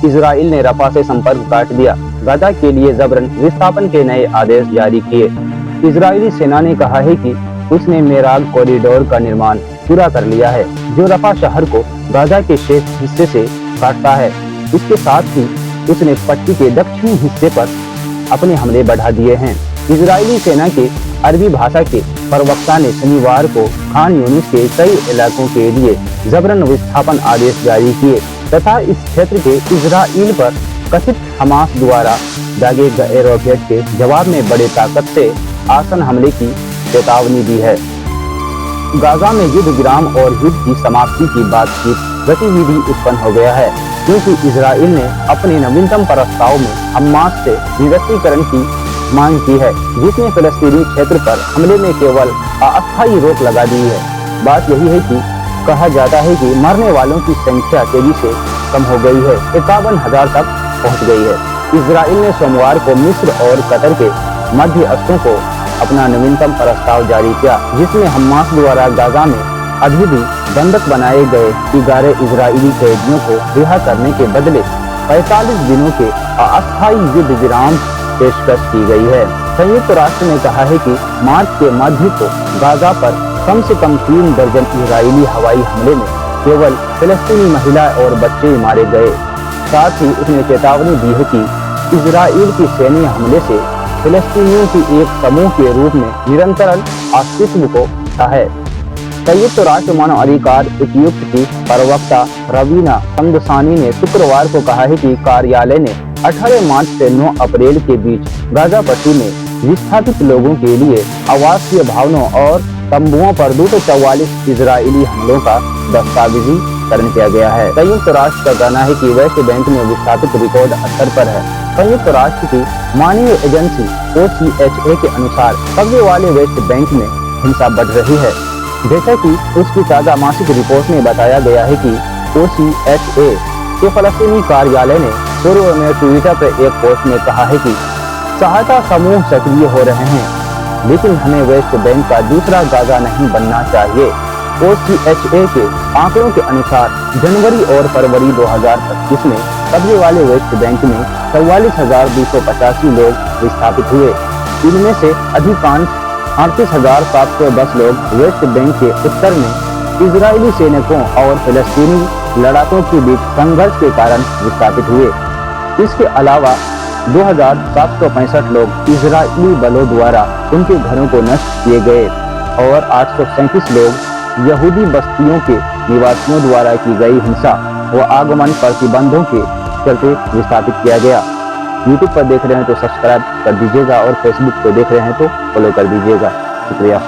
Israel ने रफा से संपर्क काट दिया। गाजा के लिए जबरन विस्थापन के नए आदेश जारी किए। इजरायली सेना ने कहा है कि उसने मेराग कॉरिडोर का निर्माण पूरा कर लिया है, जो रफा शहर को गाजा के शेष हिस्से से काटता है। इसके साथ ही उसने पट्टी के दक्षिणी हिस्से पर अपने हमले बढ़ा दिए हैं। इजरायली सेना के अरबी भाषा के प्रवक्ता ने शनिवार को खान यूनिस के कई इलाकों के लिए जबरन विस्थापन आदेश जारी किए तथा इस क्षेत्र के इजराइल पर कथित हमास द्वारा दागे गए रॉकेट के जवाब में बड़े ताकत से आसन हमले की चेतावनी दी है। गाजा में युद्ध विराम और युद्ध की समाप्ति की बातचीत गतिविधि उत्पन्न हो गया है, क्योंकि इजराइल ने अपने नवीनतम प्रस्ताव में हमास से निरस्त्रीकरण की मांग की है, जिसने फिलिस्तीनी क्षेत्र पर हमले में केवल अस्थायी रोक लगा दी है। बात यही है कि कहा जाता है कि मरने वालों की संख्या तेजी से कम हो गई है, 51,000 तक पहुंच गई है। इजराइल ने सोमवार को मिस्र और कतर के मध्यस्थों को अपना नवीनतम प्रस्ताव जारी किया, जिसमें हमास द्वारा गाजा में अभी भी बंधक बनाए गए 11 इजरायली कैदियों को रिहा करने के बदले 45 दिनों के अस्थायी युद्ध विराम पेशकश की गई है। संयुक्त राष्ट्र ने कहा है कि मार्च के मध्य को गाजा पर कम से कम 3 दर्जन इजरायली हवाई हमले में केवल फिलिस्तीनी महिला और बच्चे मारे गए। साथ ही उसने चेतावनी दी है कि इजराइल की सैन्य हमले से फिलिस्तीनियों की एक समूह के रूप में निरंतर अस्तित्व को है। संयुक्त राष्ट्र मानव अधिकार उपायुक्त की प्रवक्ता रवीना तमदसानी ने शुक्रवार को कहा है कि कार्यालय ने 18 मार्च से 9 अप्रैल के बीच गाजा पट्टी में विस्थापित लोगों के लिए आवासीय भवनों और तंबुओं पर 244 इजरायली हमलों का दस्तावेजीकरण किया गया है। संयुक्त राष्ट्र का कहना है कि वेस्ट बैंक में विस्थापित रिकॉर्ड स्तर पर है। संयुक्त राष्ट्र की मानवीय एजेंसी OCHA के अनुसार कब्जे वाले वेस्ट बैंक में हिंसा बढ़ रही है। जैसा कि उसकी ताज़ा मासिक रिपोर्ट में बताया गया है कि OCHA के फलस्तीनी कार्यालय ने पूर्व में ट्विटर पर एक पोस्ट में कहा है कि सहायता समूह सक्रिय हो रहे हैं, लेकिन हमें वेस्ट बैंक का दूसरा गाजा नहीं बनना चाहिए। OCHA के आंकड़ों के अनुसार जनवरी और फरवरी 2025 में कब्जे वाले वेस्ट बैंक में 44,285 लोग विस्थापित हुए। इनमें से अधिकांश 38,710 लोग वेस्ट बैंक के उत्तर में इजरायली सैनिकों और फिलिस्तीनी लड़ाकों के बीच संघर्ष के कारण विस्थापित हुए। इसके अलावा 2,765 लोग इजरायली बलों द्वारा उनके घरों को नष्ट किए गए और 837 लोग यहूदी बस्तियों के निवासियों द्वारा की गई हिंसा व आगमन प्रतिबंधों के चलते विस्थापित किया गया। यूट्यूब पर देख रहे हैं तो सब्सक्राइब कर दीजिएगा और फेसबुक पर देख रहे हैं तो फॉलो कर दीजिएगा। शुक्रिया।